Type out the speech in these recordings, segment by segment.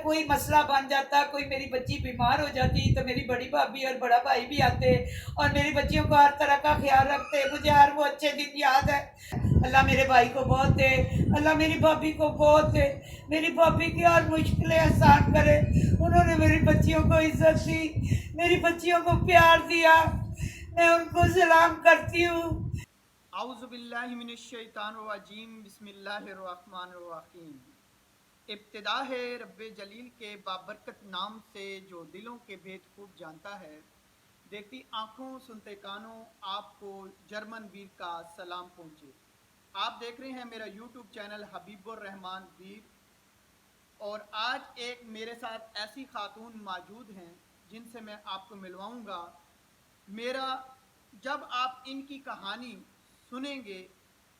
کوئی مسئلہ بن جاتا, کوئی میری بچی بیمار ہو جاتی تو میری بڑی بھابھی اور بڑا بھائی بھی آتے اور میری بچیوں کو ہر طرح کا خیال رکھتے. مجھے ہر وہ اچھے دن یاد ہے. اللہ میرے بھائی کو بہت دے, اللہ میری بھابھی کو بہت دے, میری بھابھی کی ہر مشکلیں آسان کرے. انہوں نے میری بچیوں کو عزت دی, میری بچیوں کو پیار دیا, میں ان کو سلام کرتی ہوں. اعوذ باللہ من الشیطان الرجیم. بسم اللہ الرحمن الرحیم. ابتدا ہے رب جلیل کے بابرکت نام سے جو دلوں کے بھید خوب جانتا ہے. دیکھتی آنکھوں سنتے کانوں آپ کو جرمن ویر کا سلام پہنچے. آپ دیکھ رہے ہیں میرا یوٹیوب چینل حبیب الرحمان ویر, اور آج ایک میرے ساتھ ایسی خاتون موجود ہیں جن سے میں آپ کو ملواؤں گا. میرا جب آپ ان کی کہانی سنیں گے,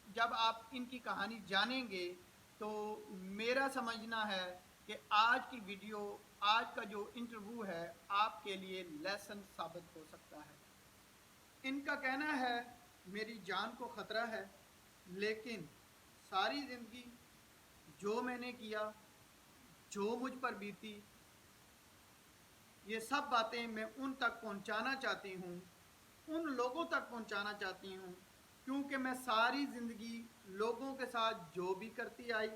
جب آپ ان کی کہانی جانیں گے تو میرا سمجھنا ہے کہ آج کی ویڈیو, آج کا جو انٹرویو ہے آپ کے لیے لیسن ثابت ہو سکتا ہے. ان کا کہنا ہے میری جان کو خطرہ ہے, لیکن ساری زندگی جو میں نے کیا, جو مجھ پر بیتی, یہ سب باتیں میں ان تک پہنچانا چاہتی ہوں, ان لوگوں تک پہنچانا چاہتی ہوں, کیونکہ میں ساری زندگی لوگوں کے ساتھ جو بھی کرتی آئی,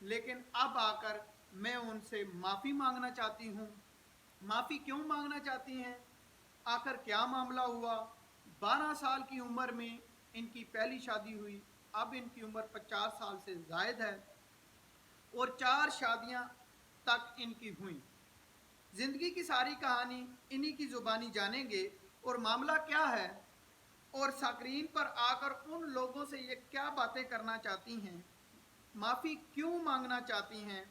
لیکن اب آ کر میں ان سے معافی مانگنا چاہتی ہوں. معافی کیوں مانگنا چاہتی ہیں, آخر کیا معاملہ ہوا؟ 12 سال کی عمر میں ان کی پہلی شادی ہوئی, اب ان کی عمر 50 سال سے زائد ہے اور 4 شادیاں تک ان کی ہوئیں. زندگی کی ساری کہانی انہی کی زبانی جانیں گے. اور معاملہ کیا ہے, اور ساکرین پر آ کر ان لوگوں سے یہ کیا باتیں کرنا چاہتی ہیں, معافی کیوں مانگنا چاہتی ہیں,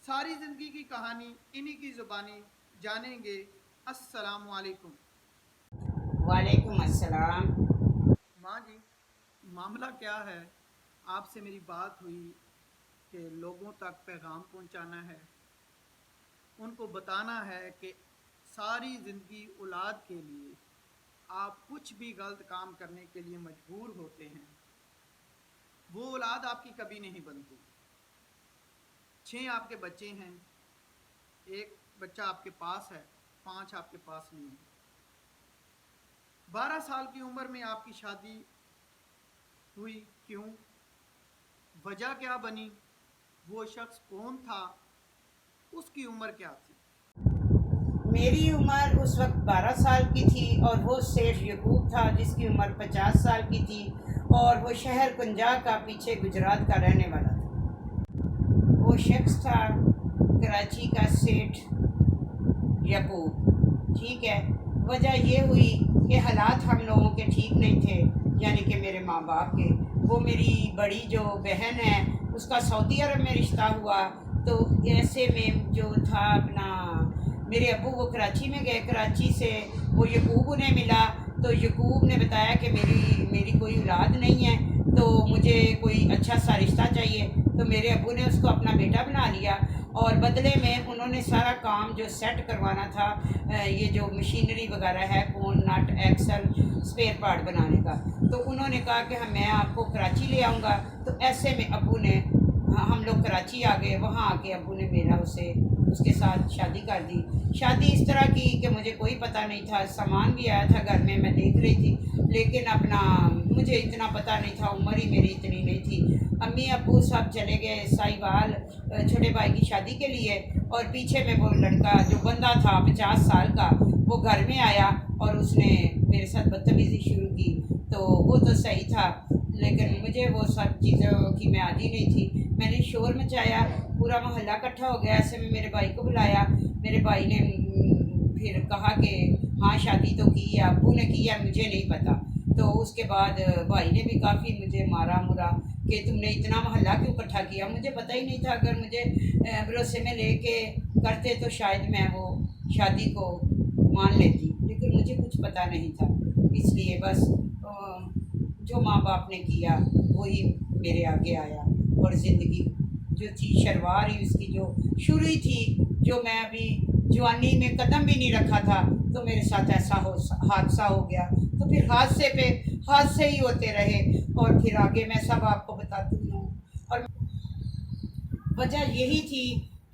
ساری زندگی کی کہانی انہی کی زبانی جانیں گے. السلام علیکم. وعلیکم السلام. ماں جی, معاملہ کیا ہے؟ آپ سے میری بات ہوئی کہ لوگوں تک پیغام پہنچانا ہے, ان کو بتانا ہے کہ ساری زندگی اولاد کے لیے آپ کچھ بھی غلط کام کرنے کے لیے مجبور ہوتے ہیں, وہ اولاد آپ کی کبھی نہیں بنتی. 6 آپ کے بچے ہیں, ایک بچہ آپ کے پاس ہے, 5 آپ کے پاس نہیں ہے. 12 سال کی عمر میں آپ کی شادی ہوئی, کیوں؟ وجہ کیا بنی؟ وہ شخص کون تھا؟ اس کی عمر کیا تھی؟ میری عمر اس وقت 12 سال کی تھی اور وہ سیٹھ یعقوب تھا جس کی عمر 50 سال کی تھی, اور وہ شہر کنجا کا پیچھے گجرات کا رہنے والا تھا. وہ شخص تھا کراچی کا سیٹھ یعقوب. ٹھیک ہے, وجہ یہ ہوئی کہ حالات ہم لوگوں کے ٹھیک نہیں تھے, یعنی کہ میرے ماں باپ کے. وہ میری بڑی جو بہن ہے اس کا سعودی عرب میں رشتہ ہوا, تو ایسے میں جو تھا اپنا میرے ابو وہ کراچی میں گئے, کراچی سے وہ یعقوب انہیں ملا, تو یعقوب نے بتایا کہ میری کوئی اولاد نہیں ہے, تو مجھے کوئی اچھا سا رشتہ چاہیے. تو میرے ابو نے اس کو اپنا بیٹا بنا لیا, اور بدلے میں انہوں نے سارا کام جو سیٹ کروانا تھا, یہ جو مشینری وغیرہ ہے, کون نٹ ایکسل اسپیئر پارٹ بنانے کا, تو انہوں نے کہا کہ میں آپ کو کراچی لے آؤں گا. تو ایسے میں ابو نے, ہم لوگ کراچی آ گئے, وہاں آ کے ابو نے اس کے ساتھ شادی کر دی. شادی اس طرح کی کہ مجھے کوئی پتہ نہیں تھا, سامان بھی آیا تھا گھر میں دیکھ رہی تھی, لیکن اپنا مجھے اتنا پتہ نہیں تھا, عمر ہی میری اتنی نہیں تھی. امی ابو سب چلے گئے ساہیوال چھوٹے بھائی کی شادی کے لیے, اور پیچھے میں وہ لڑکا جو بندہ تھا 50 سال کا وہ گھر میں آیا اور اس نے میرے ساتھ بدتمیزی شروع کی. تو وہ تو صحیح تھا, لیکن مجھے وہ سب چیزوں کی میں عادی نہیں تھی. میں نے شور مچایا, پورا محلہ اکٹھا ہو گیا. ایسے میں میرے بھائی کو بلایا, میرے بھائی نے پھر کہا کہ ہاں شادی تو کی ہے, ابو نے کی ہے, مجھے نہیں پتہ. تو اس کے بعد بھائی نے بھی کافی مجھے مارا مرا کہ تم نے اتنا محلہ کیوں اکٹھا کیا. مجھے پتہ ہی نہیں تھا, اگر مجھے بھروسے میں لے کے کرتے تو شاید میں وہ شادی کو مان لیتی, لیکن مجھے کچھ پتہ نہیں تھا. اس لیے بس جو ماں باپ نے کیا وہی میرے آگے آیا, اور زندگی جو تھی شروار ہی اس کی جو شروع ہی تھی, جو میں ابھی جوانی میں قدم بھی نہیں رکھا تھا تو میرے ساتھ ایسا حادثہ ہو گیا. تو پھر حادثے پہ حادثے ہی ہوتے رہے, اور پھر آگے میں سب آپ کو بتاتی ہوں. اور وجہ یہی تھی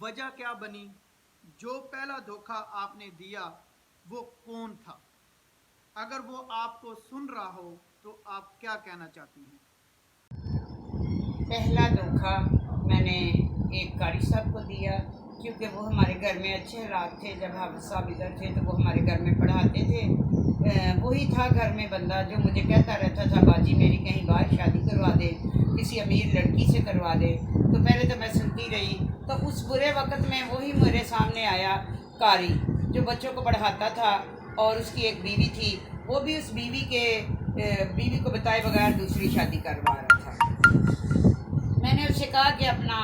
وجہ کیا بنی؟ جو پہلا دھوکہ آپ نے دیا وہ کون تھا؟ اگر وہ آپ کو سن رہا ہو تو آپ کیا کہنا چاہتی ہیں؟ پہلا دھوکہ میں نے ایک قاری صاحب کو دیا، کیونکہ وہ ہمارے گھر میں اچھے حالات تھے۔ جب حافظ صاحب ادھر تھے تو وہ ہمارے گھر میں پڑھاتے تھے۔ وہی تھا گھر میں بندہ جو مجھے کہتا رہتا تھا باجی میری کہیں باہر شادی کروا دے، کسی امیر لڑکی سے کروا دے۔ تو پہلے تو میں سنتی رہی، تو اس برے وقت میں وہی میرے سامنے آیا قاری جو بچوں کو پڑھاتا تھا، اور اس کی ایک بیوی تھی، وہ بھی اس بیوی کو بتائے بغیر دوسری شادی کروا رہا تھا۔ میں نے اس سے کہا کہ اپنا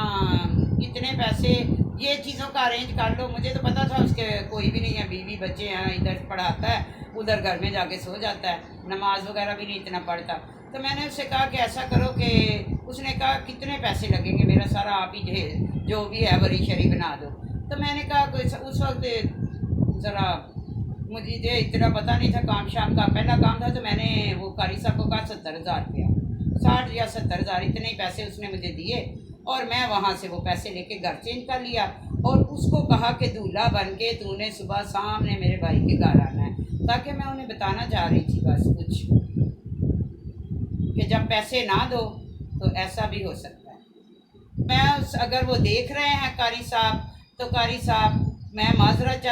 اتنے پیسے یہ چیزوں کا ارینج کر لو۔ مجھے تو پتا تھا اس کے کوئی بھی نہیں ہے، بیوی بچے ہیں، ادھر پڑھاتا ہے ادھر گھر میں جا کے سو جاتا ہے، نماز وغیرہ بھی نہیں اتنا پڑھتا۔ تو میں نے اس سے کہا کہ ایسا کرو کہ اس نے کہا کتنے پیسے لگیں گے، میرا سارا آپ ہی جو بھی ہے وری شری بنا دو۔ تو میں نے کہا کہ اس وقت ذرا مجھے اتنا پتہ نہیں تھا، کام شام کا پہلا کام تھا، تو میں نے وہ قاری صاحب کو کہا 70,000 روپیہ، 60 یا 70,000 اتنے ہی پیسے اس نے مجھے دیے، اور میں وہاں سے وہ پیسے لے کے گھر چینج کر لیا، اور اس کو کہا کہ دولہا بن کے تو نے صبح سامنے میرے بھائی کے گھر آنا ہے، تاکہ میں انہیں بتانا چاہ رہی تھی بس کچھ کہ جب پیسے نہ دو تو ایسا بھی ہو سکتا ہے۔ اگر وہ دیکھ رہے ہیں قاری صاحب، تو قاری صاحب میں معذرت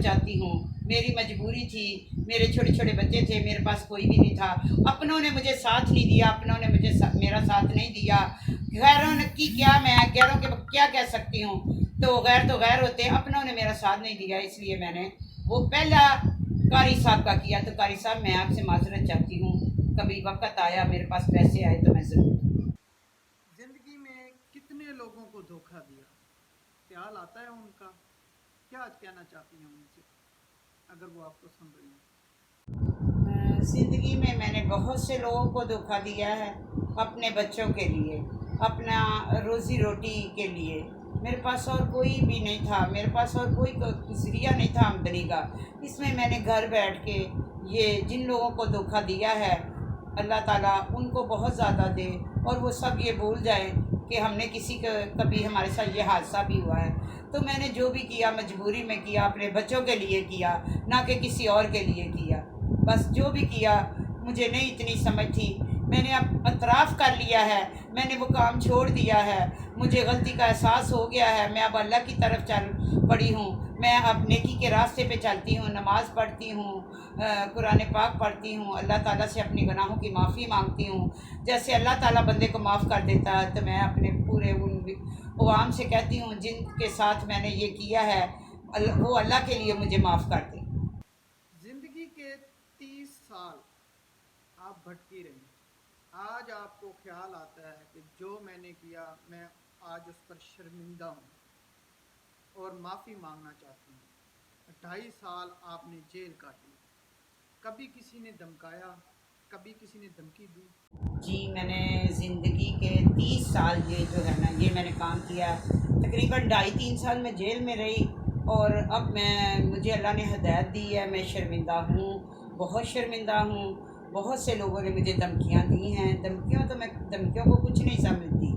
چاہتی ہوں، میری مجبوری تھی، میرے چھوٹے چھوٹے بچے تھے، میرے پاس کوئی بھی نہیں تھا، اپنوں نے مجھے ساتھ نہیں دیا، اپنوں نے مجھے میرا ساتھ نہیں دیا، غیروں نے کی کیا، میں غیروں کے کیا کہہ سکتی ہوں، تو غیر ہوتے ہیں، اپنوں نے میرا ساتھ نہیں دیا، اس لیے میں نے وہ پہلا قاری صاحب کا کیا۔ تو قاری صاحب میں آپ سے معذرت چاہتی ہوں، کبھی وقت آیا میرے پاس پیسے آئے تو میں ضرور۔ زندگی میں کتنے لوگوں کو دھوکہ دیا؟ خیال آتا ہے ان کا؟ کیا کہنا چاہتی ہیں ان سے اگر وہ آپ کو سن رہی ہیں؟ زندگی میں نے بہت سے لوگوں کو دھوکہ دیا ہے، اپنے بچوں کے لیے، اپنا روزی روٹی کے لیے۔ میرے پاس اور کوئی بھی نہیں تھا، میرے پاس اور کوئی ذریعہ نہیں تھا آمدنی کا، اس میں میں نے گھر بیٹھ کے یہ جن لوگوں کو دھوکہ دیا ہے، اللہ تعالیٰ ان کو بہت زیادہ دے، اور وہ سب یہ بھول جائیں کہ ہم نے کبھی ہمارے ساتھ یہ حادثہ بھی ہوا ہے۔ تو میں نے جو بھی کیا مجبوری میں کیا، اپنے بچوں کے لیے کیا، نہ کہ کسی اور کے لیے کیا۔ بس جو بھی کیا مجھے نہیں اتنی سمجھ تھی، میں نے اب اعتراف کر لیا ہے، میں نے وہ کام چھوڑ دیا ہے، مجھے غلطی کا احساس ہو گیا ہے، میں اب اللہ کی طرف چل پڑی ہوں، میں اب نیکی کے راستے پہ چلتی ہوں، نماز پڑھتی ہوں، قرآن پاک پڑھتی ہوں، اللہ تعالیٰ سے اپنی گناہوں کی معافی مانگتی ہوں۔ جیسے اللہ تعالیٰ بندے کو معاف کر دیتا ہے، تو میں اپنے پورے ان عوام سے کہتی ہوں جن کے ساتھ میں نے یہ کیا ہے، وہ اللہ کے لیے مجھے معاف کر دیں۔ زندگی کے 30 سال آپ بھٹکی رہی، آج آپ کو خیال آتا ہے کہ جو میں نے کیا میں آج اس پر شرمندہ ہوں اور معافی مانگنا چاہتی ہوں۔ 2.5 سال آپ نے جیل کاٹی، کبھی کسی نے دھمکایا، کبھی کسی نے دھمکی دی؟ جی میں نے زندگی کے 30 سال یہ جو ہے نا یہ میں نے کام کیا، تقریباً 2.5-3 سال میں جیل میں رہی، اور اب مجھے اللہ نے ہدایت دی ہے، میں شرمندہ ہوں، بہت شرمندہ ہوں۔ بہت سے لوگوں نے مجھے دھمکیاں دی ہیں، دھمکیوں کو کچھ نہیں سمجھتی۔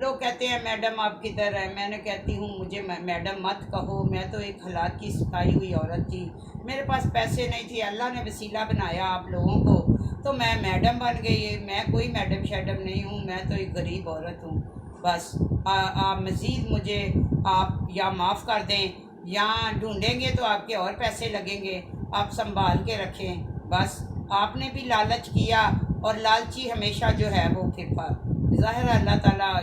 لوگ کہتے ہیں میڈم آپ کدھر ہے، میں نے کہتی ہوں مجھے میڈم مت کہو، میں تو ایک حالات کی ستائی ہوئی عورت تھی، میرے پاس پیسے نہیں تھے، اللہ نے وسیلہ بنایا آپ لوگوں کو تو میں میڈم بن گئی۔ میں کوئی میڈم شیڈم نہیں ہوں، میں تو ایک غریب عورت ہوں۔ بس آپ مزید مجھے آپ یا معاف کر دیں یا ڈھونڈیں گے تو آپ کے اور پیسے لگیں گے، آپ سنبھال کے رکھیں۔ بس آپ نے بھی لالچ کیا، اور لالچی ہمیشہ جو ہے وہ پھر ظاہر ہے اللہ تعالیٰ،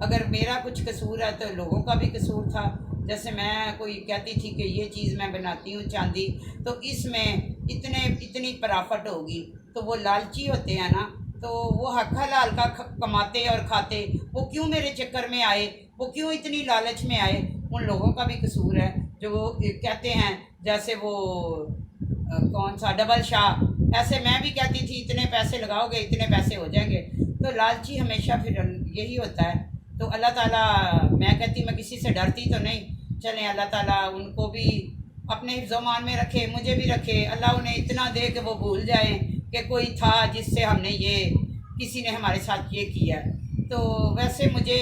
اگر میرا کچھ قصور ہے تو لوگوں کا بھی قصور تھا۔ جیسے میں کوئی کہتی تھی کہ یہ چیز میں بناتی ہوں چاندی، تو اس میں اتنی پرافٹ ہوگی، تو وہ لالچی ہوتے ہیں نا، تو وہ حق حلال کا کماتے اور کھاتے، وہ کیوں میرے چکر میں آئے، وہ کیوں اتنی لالچ میں آئے، ان لوگوں کا بھی قصور ہے جو وہ کہتے ہیں، جیسے وہ کون سا ڈبل شاہ، ایسے میں بھی کہتی تھی اتنے پیسے لگاؤ گے اتنے پیسے ہو جائیں گے، تو لالچی ہمیشہ پھر یہی ہوتا ہے۔ تو اللہ تعالیٰ، میں کہتی میں کسی سے ڈرتی تو نہیں، چلیں اللہ تعالیٰ ان کو بھی اپنے حفظ و امان میں رکھے، مجھے بھی رکھے، اللہ انہیں اتنا دے کہ وہ بھول جائیں کہ کوئی تھا جس سے ہم نے کسی نے ہمارے ساتھ یہ کیا۔ تو ویسے مجھے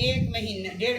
1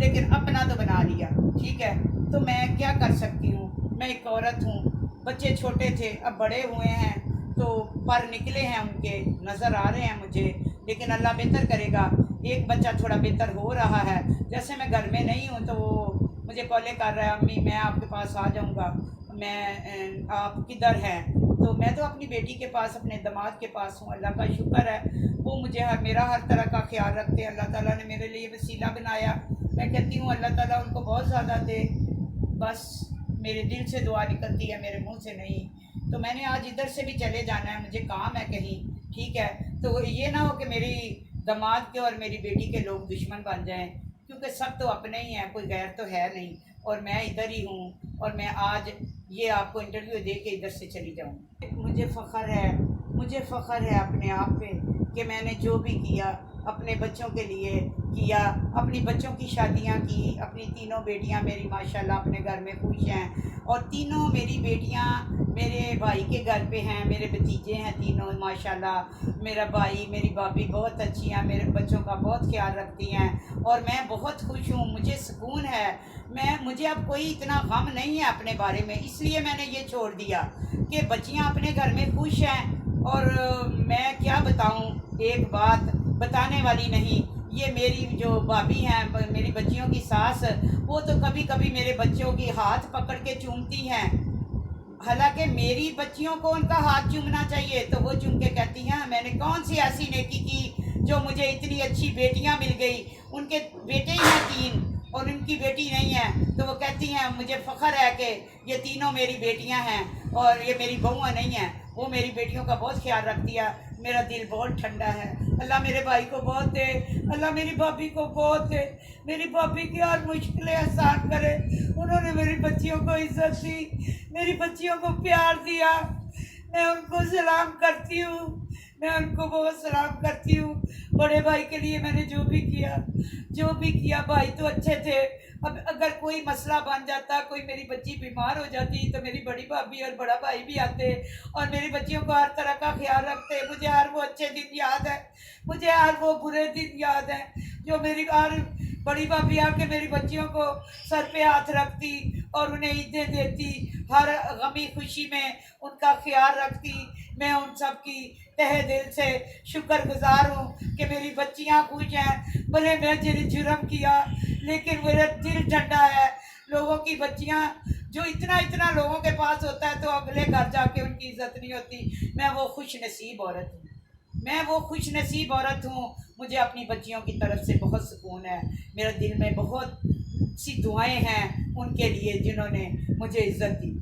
لیکن اپنا تو بنا لیا، ٹھیک ہے، تو میں کیا کر سکتی ہوں، میں ایک عورت ہوں، بچے چھوٹے تھے اب بڑے ہوئے ہیں تو پر نکلے ہیں ان کے، نظر آ رہے ہیں مجھے، لیکن اللہ بہتر کرے گا، ایک بچہ تھوڑا بہتر ہو رہا ہے، جیسے میں گھر میں نہیں ہوں تو وہ مجھے کالیں کر رہا ہے، امی میں آپ کے پاس آ جاؤں گا، آپ کدھر ہیں، تو میں تو اپنی بیٹی کے پاس، اپنے داماد کے پاس ہوں، اللہ کا شکر ہے، وہ مجھے میرا ہر طرح کا خیال رکھتے ہیں، اللہ تعالیٰ نے میرے لیے وسیلہ بنایا، میں کہتی ہوں اللہ تعالیٰ ان کو بہت زیادہ دے، بس میرے دل سے دعا نکلتی ہے، میرے منہ سے نہیں، تو میں نے آج ادھر سے بھی چلے جانا ہے، مجھے کام ہے کہیں، ٹھیک ہے، تو یہ نہ ہو کہ میری داماد کے اور میری بیٹی کے لوگ دشمن بن جائیں، کیونکہ سب تو اپنے ہی ہیں، کوئی غیر تو ہے نہیں، اور میں ادھر ہی ہوں، اور میں آج یہ آپ کو انٹرویو دے کے ادھر سے چلی جاؤں، مجھے فخر ہے اپنے آپ پہ کہ میں نے جو بھی کیا اپنے بچوں کے لیے کیا، اپنی بچوں کی شادیاں کی، اپنی تینوں بیٹیاں میری ماشاءاللہ اپنے گھر میں خوش ہیں، اور تینوں میری بیٹیاں میرے بھائی کے گھر پہ ہیں، میرے بھتیجے ہیں تینوں ماشاءاللہ، میرا بھائی میری بھابھی بہت اچھی ہیں، میرے بچوں کا بہت خیال رکھتی ہیں، اور میں بہت خوش ہوں، مجھے سکون ہے، مجھے اب کوئی اتنا غم نہیں ہے اپنے بارے میں، اس لیے میں نے یہ چھوڑ دیا کہ بچیاں اپنے گھر میں خوش ہیں، اور میں کیا بتاؤں، ایک بات بتانے والی نہیں، یہ میری جو بھابھی ہیں میری بچیوں کی ساس، وہ تو کبھی کبھی میرے بچوں کی ہاتھ پکڑ کے چومتی ہیں، حالانکہ میری بچیوں کو ان کا ہاتھ چومنا چاہیے، تو وہ چوم کے کہتی ہیں میں نے کون سی ایسی نیکی کی جو مجھے اتنی اچھی بیٹیاں مل گئی، ان کے بیٹے ہی ہیں 3 اور ان کی بیٹی نہیں ہے، تو وہ کہتی ہیں مجھے فخر ہے کہ یہ تینوں میری بیٹیاں ہیں اور یہ میری بہویں نہیں ہیں، وہ میری بیٹیوں کا بہت خیال رکھتی ہے، میرا دل بہت ٹھنڈا ہے، اللہ میرے بھائی کو بہت دے، اللہ میری بھابھی کو بہت دے، میری بھابھی کی ہر مشکلیں آسان کرے، انہوں نے میری بچیوں کو عزت دی، میری بچیوں کو پیار دیا، میں ان کو سلام کرتی ہوں، میں ان کو بہت سلام کرتی ہوں، بڑے بھائی کے لیے میں نے جو بھی کیا بھائی تو اچھے تھے، اب اگر کوئی مسئلہ بن جاتا، کوئی میری بچی بیمار ہو جاتی تو میری بڑی بھابھی اور بڑا بھائی بھی آتے اور میری بچیوں کو ہر طرح کا خیال رکھتے، مجھے ہر وہ اچھے دن یاد ہے، مجھے ہر وہ برے دن یاد ہیں، جو میری ہر بڑی بھابھی آ کے میری بچیوں کو سر پہ ہاتھ رکھتی اور انہیں عیدیں دیتی، ہر غمی خوشی میں ان کا خیال رکھتی، میں ان سب کی تہہ دل سے شکر گزار ہوں کہ میری بچیاں خوش ہیں، بھلے میں جرم کیا لیکن میرا دل ٹھنڈا ہے، لوگوں کی بچیاں جو اتنا لوگوں کے پاس ہوتا ہے تو اگلے گھر جا کے ان کی عزت نہیں ہوتی، میں وہ خوش نصیب عورت ہوں، مجھے اپنی بچیوں کی طرف سے بہت سکون ہے، میرے دل میں بہت سی دعائیں ہیں ان کے لیے جنہوں نے مجھے عزت دی۔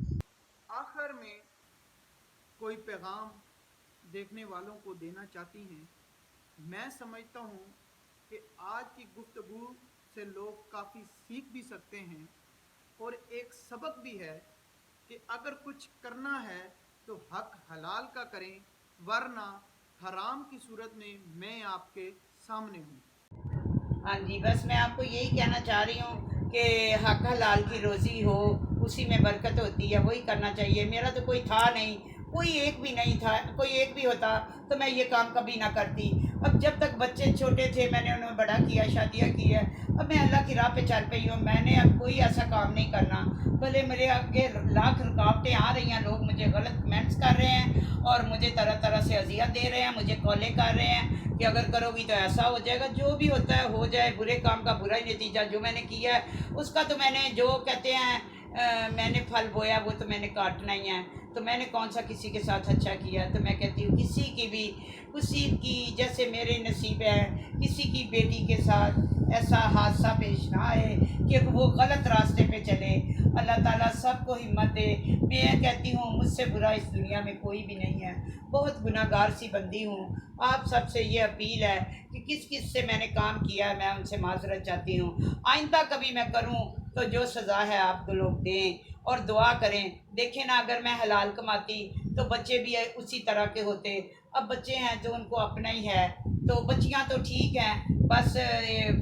آخر میں کوئی پیغام دیکھنے والوں کو دینا چاہتی ہیں؟ میں سمجھتا ہوں کہ آج کی گفتگو سے لوگ کافی سیکھ بھی سکتے ہیں، اور ایک سبق بھی ہے کہ اگر کچھ کرنا ہے تو حق حلال کا کریں، ورنہ حرام کی صورت میں آپ کے سامنے ہوں۔ ہاں جی، بس میں آپ کو یہی کہنا چاہ رہی ہوں کہ حق حلال کی روزی ہو، اسی میں برکت ہوتی ہے، وہی کرنا چاہیے، میرا تو کوئی تھا نہیں، کوئی ایک بھی نہیں تھا، کوئی ایک بھی ہوتا تو میں یہ کام کبھی نہ کرتی، اب جب تک بچے چھوٹے تھے میں نے انہیں بڑا کیا، شادیاں کی ہے، اب میں اللہ کی راہ پہ چل پئی ہوں، میں نے اب کوئی ایسا کام نہیں کرنا، بھلے میرے آگے لاکھ رکاوٹیں آ رہی ہیں، لوگ مجھے غلط کمنٹس کر رہے ہیں اور مجھے طرح طرح سے اذیت دے رہے ہیں، مجھے کالیں کر رہے ہیں کہ اگر کرو گی تو ایسا ہو جائے گا، جو بھی ہوتا ہے ہو جائے، برے کام کا برا ہی نتیجہ، جو میں نے کیا ہے اس کا تو میں نے جو کہتے ہیں میں نے پھل بویا وہ تو میں نے کاٹنا ہی ہے، تو میں نے کون سا کسی کے ساتھ اچھا کیا، تو میں کہتی ہوں کسی کی جیسے میرے نصیب ہے کسی کی بیٹی کے ساتھ ایسا حادثہ پیش نہ آئے کہ وہ غلط راستے پہ چلے، اللہ تعالیٰ سب کو ہمت دے، میں کہتی ہوں مجھ سے برا اس دنیا میں کوئی بھی نہیں ہے، بہت گناہ گار سی بندی ہوں، آپ سب سے یہ اپیل ہے کہ کس سے میں نے کام کیا ہے میں ان سے معذرت چاہتی ہوں، آئندہ کبھی میں کروں تو جو سزا ہے آپ کو لوگ دیں، اور دعا کریں، دیکھیں نا اگر میں حلال کماتی تو بچے بھی اسی طرح کے ہوتے، اب بچے ہیں تو ان کو اپنا ہی ہے، تو بچیاں تو ٹھیک ہیں، بس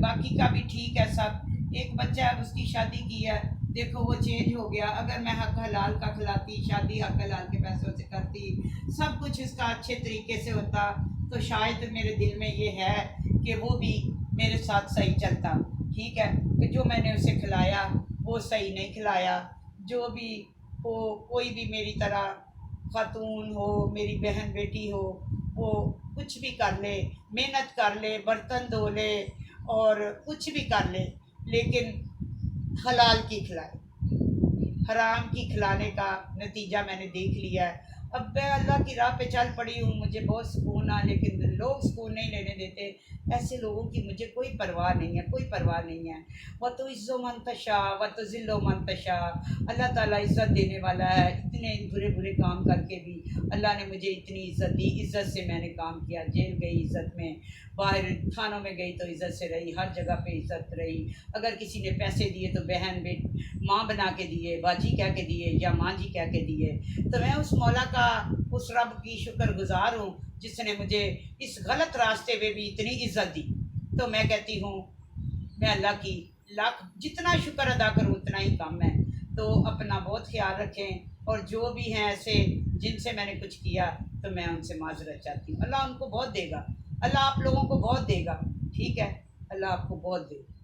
باقی کا بھی ٹھیک ہے سب، ایک بچہ ہے اس کی شادی کی ہے، دیکھو وہ چینج ہو گیا، اگر میں حق حلال کا کھلاتی، شادی حق حلال کے پیسوں سے کرتی، سب کچھ اس کا اچھے طریقے سے ہوتا تو شاید میرے دل میں یہ ہے کہ وہ بھی میرے ساتھ صحیح چلتا، ٹھیک ہے، کہ جو میں نے اسے کھلایا وہ صحیح نہیں کھلایا، جو بھی ہو، کوئی بھی میری طرح خاتون ہو، میری بہن بیٹی ہو، وہ کچھ بھی کر لے، محنت کر لے، برتن دھو لے اور کچھ بھی کر لے، لیکن حلال کی کھلائے، حرام کی کھلانے کا نتیجہ میں نے دیکھ لیا ہے۔ اب میں اللہ کی راہ پہ چل پڑی ہوں، مجھے بہت سکون آ، لیکن لوگ سکون نہیں لینے دیتے۔ ایسے لوگوں کی مجھے کوئی پرواہ نہیں ہے، کوئی پرواہ نہیں ہے۔ وَتُعِزُّ مَن تَشَاءُ وَتُذِلُّ مَن تَشَاءُ، اللہ تعالیٰ عزت دینے والا ہے۔ اتنے برے برے کام کر کے بھی اللہ نے مجھے اتنی عزت دی، عزت سے میں نے کام کیا، جیل گئی عزت میں، باہر تھانوں میں گئی تو عزت سے رہی، ہر جگہ پہ عزت رہی۔ اگر کسی نے پیسے دیے تو بہن ماں بنا کے دیے، باجی کہہ کے دیے یا ماں جی کہہ کے دیے۔ تو میں اس مولا کا، اس رب کی شکر گزار ہوں جس نے مجھے اس غلط راستے پہ بھی اتنی عزت دی۔ تو میں کہتی ہوں میں اللہ کی لاکھ جتنا شکر ادا کروں اتنا ہی کم ہے۔ تو اپنا بہت خیال رکھیں، اور جو بھی ہیں ایسے جن سے میں نے کچھ کیا تو میں ان سے معذرت چاہتی ہوں۔ اللہ ان کو بہت دے گا، اللہ آپ لوگوں کو بہت دے گا، ٹھیک ہے، اللہ آپ کو بہت دے گا۔